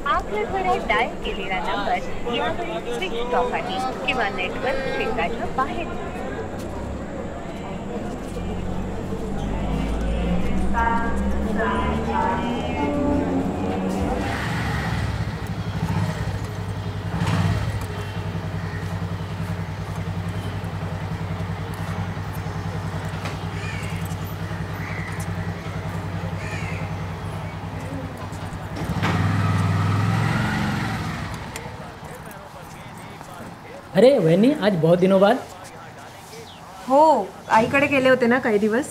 आपल्याद्वारे dial केलेला number यावेळी switch off आहे किंवा नेटवर्क क्षेत्राच्या बाहेर. अरे वहिनी, आज बहुत दिनों बाद. हो, आईकडे गेले होते ना काही दिवस.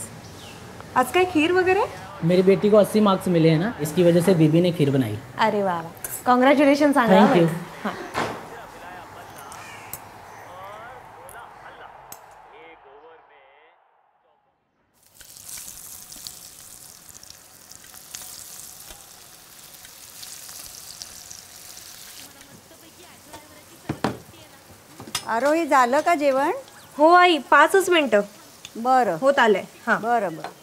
आज काय खीर वगैरे? मेरी बेटी को 80 मार्क्स मिले हैं ना, इसकी वजह से बीबी ने खीर बनाई. अरे वा वा, कॉंग्रॅच्युलेशन. सांगा. Thank you. आरोही, झालं का जेवण? हो आई, 5 मिनिटं. बरं, होत आलंय. हां, बरं बरं.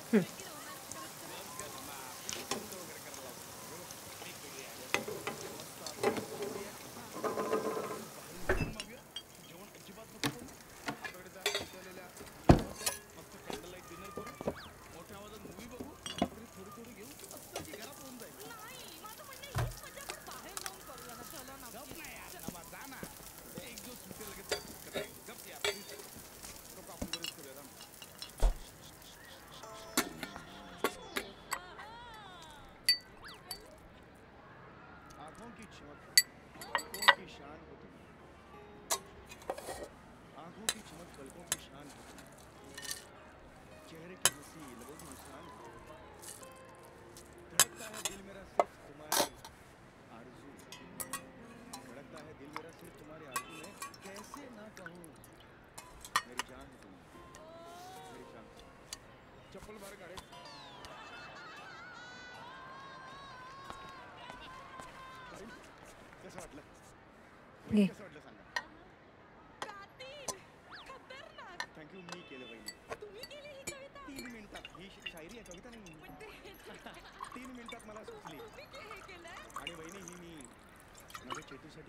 घे.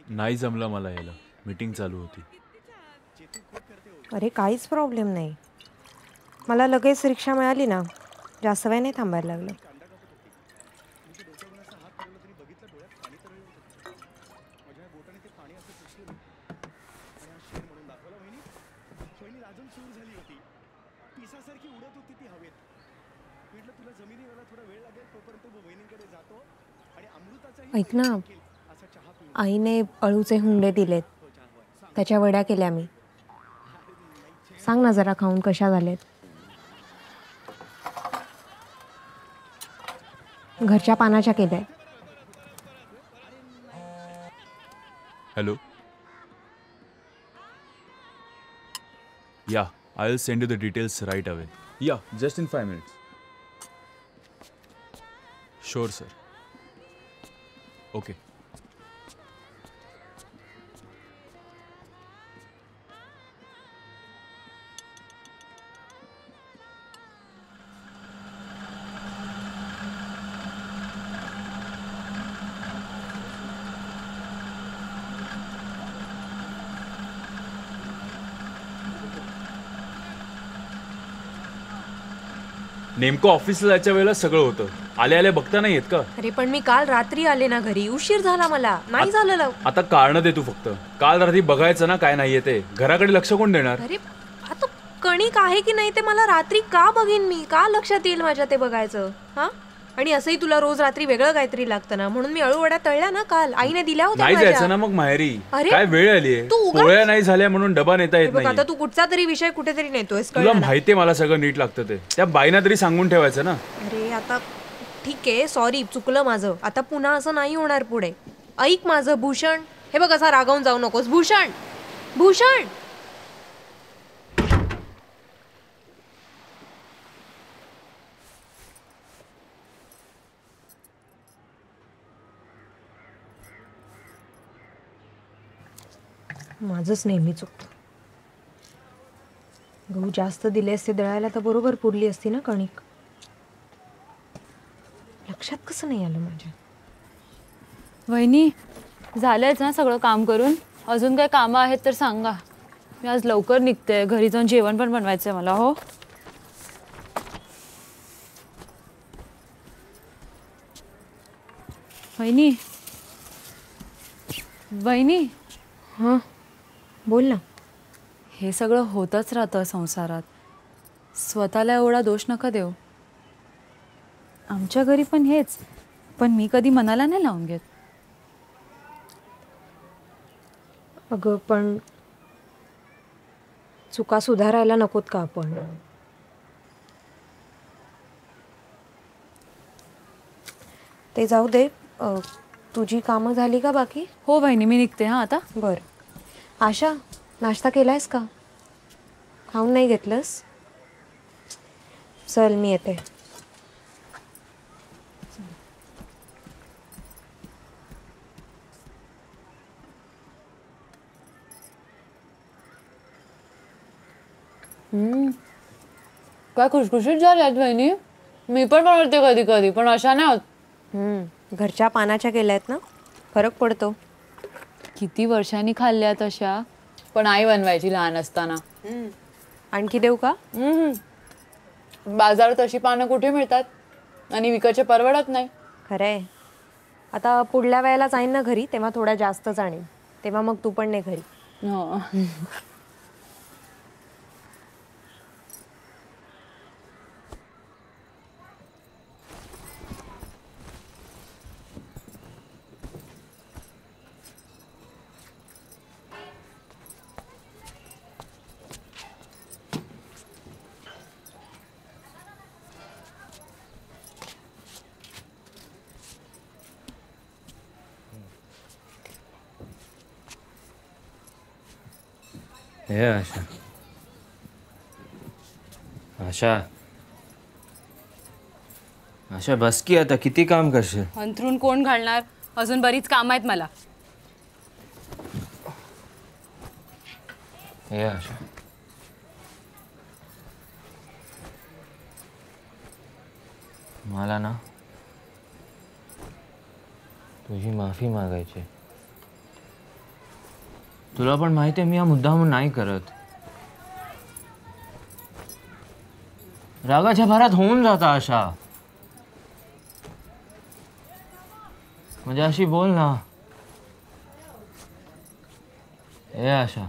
नाही जमलं मला यायला, मीटिंग चालू होती. अरे काहीच प्रॉब्लेम नाही. मला लगेच रिक्षा मिळाली ना, जास्त वेळ नाही थांबायला लागलं. ऐक ना, आईने अळूचे हुंडे दिलेत, त्याच्या वड्या केल्या मी. सांग ना जरा खाऊन कशा झालेत. घरच्या पानाच्या केल्या. Hello. Yeah, I will send you the details right away. Yeah, just in 5 minutes. Sure sir. Okay. नेमकं ऑफिसला जायच्या वेळेला सगळं होतं. आले आले बघता नाही येत का? अरे पण मी काल रात्री आले ना घरी, उशीर झाला मला. नाही झालं. आता कारण दे तू फक्त. काल रात्री बघायचं ना काय नाहीये ते. घराकडे लक्ष कोण देणार? अरे आता कणिक आहे की नाही ते मला रात्री का बघीन मी? का लक्षात येईल माझ्या ते बघायचं? हा, आणि असंही तुला रोज रात्री वेगळं काहीतरी लागतं ना, म्हणून मी अळूवड्या तळल्या ना काल. आईने दिल्या होत्या. नाही जायचं ना मग माहेरी. काय वेळ आलीये. पोळ्या नाही झाल्या म्हणून डबा नेता येत नाही. आता तू कुठचा तरी विषय कुठेतरी नेतोयस. तुला माहितीये मला सगळं नीट लागतं ते. त्या बाईना तरी सांगून ठेवायचं ना. अरे आता ठीक आहे, सॉरी, चुकलं माझं. आता पुन्हा असं नाही होणार पुढे. ऐक माझं भूषण. हे बघ, असा रागावून जाऊ नकोस. भूषण, भूषण. माझंच नेहमी चुकतं. गहू जास्त दिले असते दळायला तर बरोबर पुरली असती ना कणिक. लक्षात कसं नाही आलं माझ्या. वहिनी झालंयच ना सगळं काम करून? अजून काही कामं आहेत तर सांगा. मी आज लवकर निघते, घरी जाऊन जेवण पण बनवायचं आहे मला. हो वहिनी. वहिनी. हां बोल ना. हे सगळं होतच राहतं संसारात. स्वतःला एवढा दोष नका देऊ. आमच्या घरी पण हेच, पण मी कधी मनाला नाही लावून घेत. अगं पण चुका सुधारायला नकोत का आपण? ते जाऊ दे. तुझी कामं झाली का बाकी? हो वहिनी, मी निघते हां आता. बरं. आशा, नाश्ता केलायस का? खाऊन नाही घेतलंस? चल मी येते. काय खुशखुशीत झाल्यात वहिनी. मी पण बनवते कधी कधी, पण अशा नाही होत. घरच्या पानाच्या केल्यात ना, फरक पडतो. किती वर्षांनी खाल्ल्यात अशा, पण आई बनवायची लहान असताना. आणखी देऊ का? बाजारात अशी पानं कुठे मिळतात आणि विकायचे परवडत नाही. खरंय. आता पुढल्या वेळेला जाईन ना घरी, तेव्हा थोड्या जास्तच आणीन. तेव्हा मग तू पण नाही घरी. हो. हे आशा. आशा. आशा बस की आता, किती काम करशील? अंथरून कोण घालणार? अजून बरीच काम आहेत मला. हे आशा. मला ना तुझी माफी मागायची. तुला पण माहिती आहे मी हा मुद्दाम नाही करत. रागाच्या भरात होऊन जाता आशा. म्हणजे अशी बोल ना. ए आशा.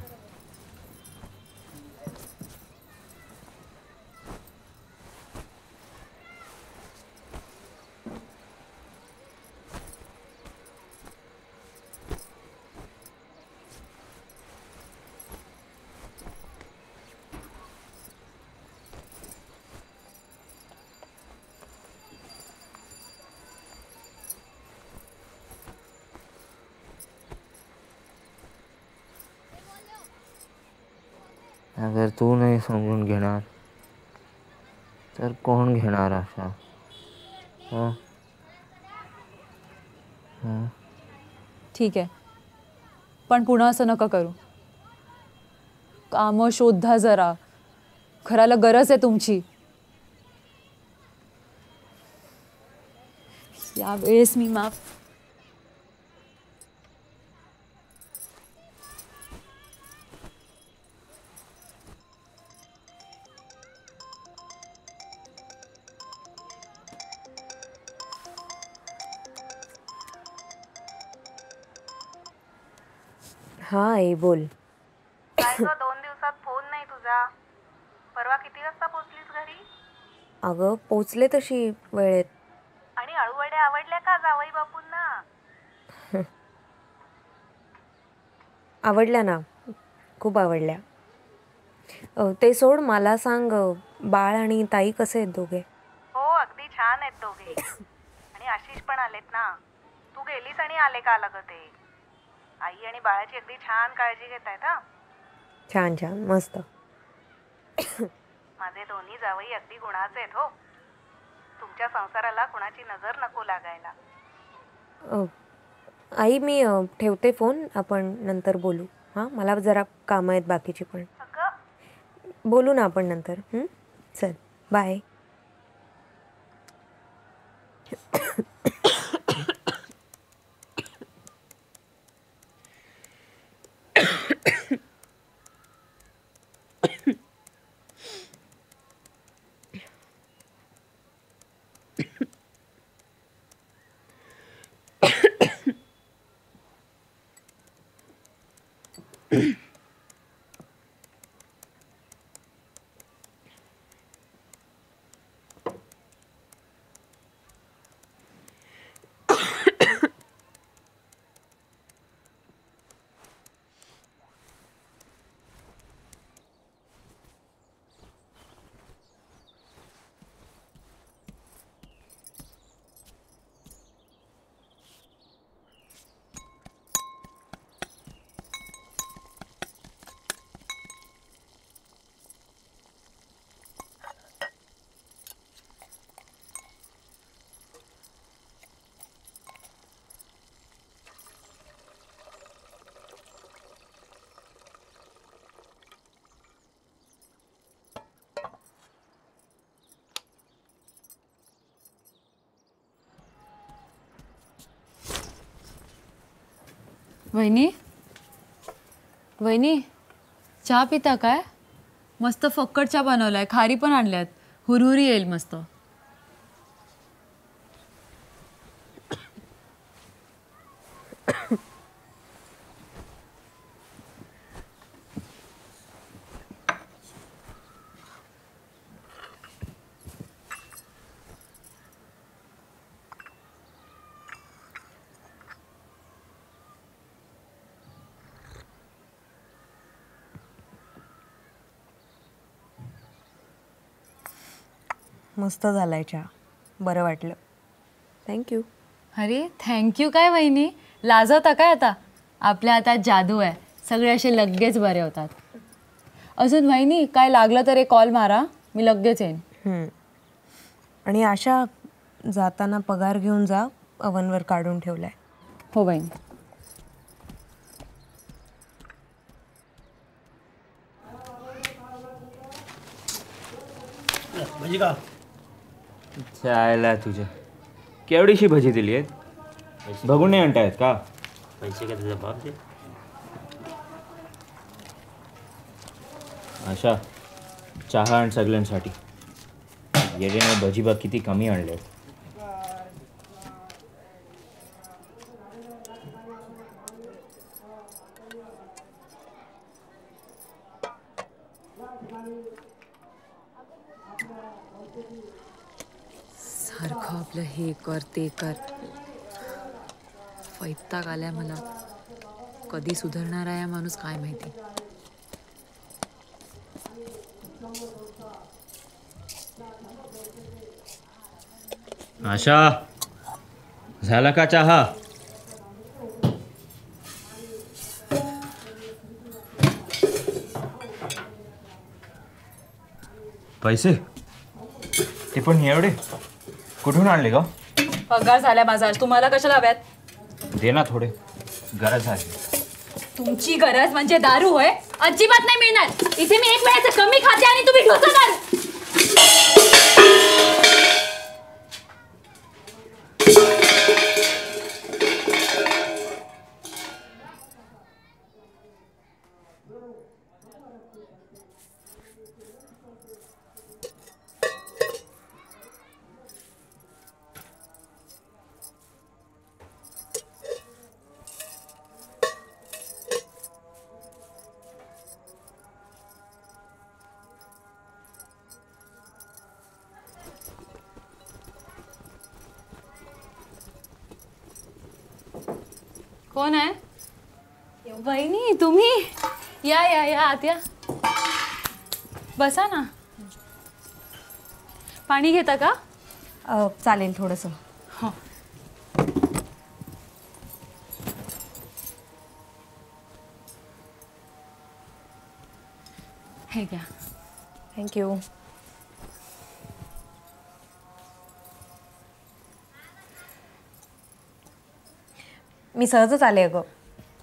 अगर तू नाही समजून घेणार तर कोण घेणार आशा? ठीक आहे, पण पुन्हा असं नका करू. कामं शोधा जरा. घराला गरज आहे तुमची. यावेळेस मी माफ. हा आई बोल. काय ग 2 दिवसात फोन नाही तुझा. परवा किती वाजता पोहोचलीस घरी? अगं पोचले तशी वेळेत. आणि अळूवड्या आवडल्या का जावई बापूंना? आवडल्या ना, खूप आवडल्या. ते सोड, मला सांग, बाळ आणि ताई कसे आहेत दोघे? हो अगदी छान आहेत दोघे. आणि आशिष पण आलेत ना. तू गेलीस आणि आले का ग ते. आई आणि बाळाची अगदी छान काळजी घेत आहेत. हा छान छान मस्त. माझे दोन्ही जावई अगदी गुणाचे आहेत. हो, तुमच्या संसाराला कुणाची नजर नको लागायला. आई मी ठेवते फोन, आपण नंतर बोलू. हां, मला जरा कामं आहेत बाकीची पण. बोलू ना आपण नंतर. चल बाय. वहिनी वहिनी चहा पिता काय? मस्त फक्कट चहा बनवलाय, खारी पण आणल्यात, हुरहुरी येईल मस्त. मस्त झालाय चहा, बरं वाटलं. थँक्यू. अरे थँक्यू काय वहिनी, लाजवता काय आता? आपल्या हातात जादू आहे, सगळे असे लगेच बरे होतात. अजून वहिनी काय लागलं तर एक कॉल मारा, मी लगेच येईन. आणि आशा जाताना पगार घेऊन जा, अवनवर काढून ठेवलाय. हो वहिनी. भजी का? चायला तुझ्या केवढीशी भजी दिली आहेत? बघून नाही आणतायत का? पैसे का तुझा बाप दे. अशा चहा आण सगळ्यांसाठी. येडेने भजी बघ किती कमी आणले. सारखं आपलं हे कर ते कर, वैताग आलाय मला. कधी सुधारणार आहे माणूस काय माहिती. आशा झाला का चहा? पैसे ते पण एवढे कुठून आणले ग? पगार झालाय माझा, तुम्हाला कशाला हव्यात? दे ना थोडे, गरज आहे. तुमची गरज म्हणजे दारू होय? अजिबात नाही मिळणार. इथे मी एक वेळेचं कमी खाते आणि तुम्ही ढोसणार. कोण आहे? वहिनी तुम्ही? या या या आत या, बसा ना. पाणी घेता का? चालेल थोडंसं. हो. हे घ्या. थँक्यू. मी सहजच आले अगं.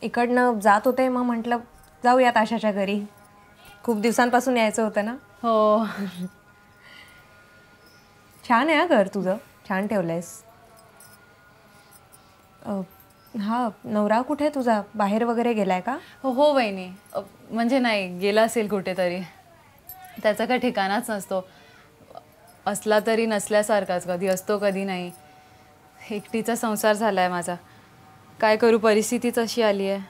इकडनं जात होते, मग म्हटलं जाऊयात आशाच्या घरी. खूप दिवसांपासून यायचं होतं ना. हो. छान आहे हा घर तुझं, छान ठेवलंयस. हा नवरा कुठे तुझा? बाहेर वगैरे गेलाय का? हो हो वहिनी, म्हणजे नाही गेला असेल कुठेतरी. त्याचा काही ठिकाणाच नसतो. असला तरी नसल्यासारखाच, कधी असतो कधी नाही. एकटीचा संसार झाला आहे माझा. काय करू, परिस्थितीच अशी आली आहे.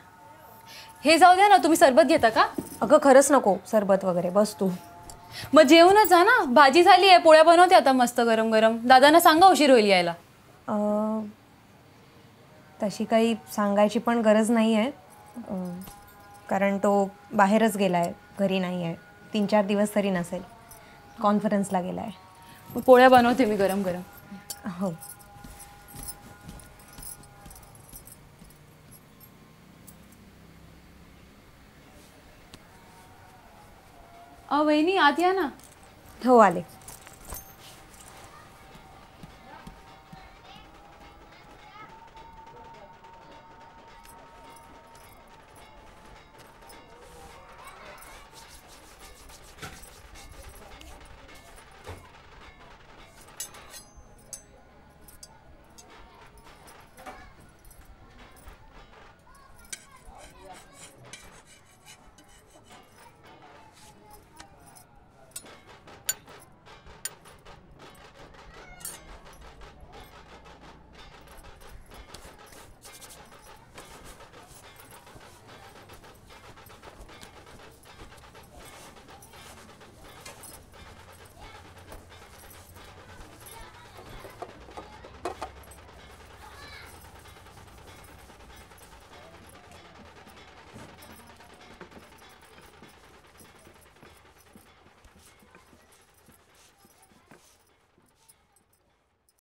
हे जाऊ द्या ना, तुम्ही सरबत घेता का? अगं खरंच नको सरबत वगैरे, बस तू. मग जेवणच जा ना, भाजी झाली आहे, पोळ्या बनवते आता मस्त गरम गरम. दादांना सांगा उशीर होईल यायला. तशी काही सांगायची पण गरज नाही आहे, कारण तो बाहेरच गेला आहे, घरी नाही आहे. 3-4 दिवस तरी नसेल, कॉन्फरन्सला गेला आहे. मग पोळ्या बनवते मी गरम गरम. हो. वहिनी आत या ना. हो आले.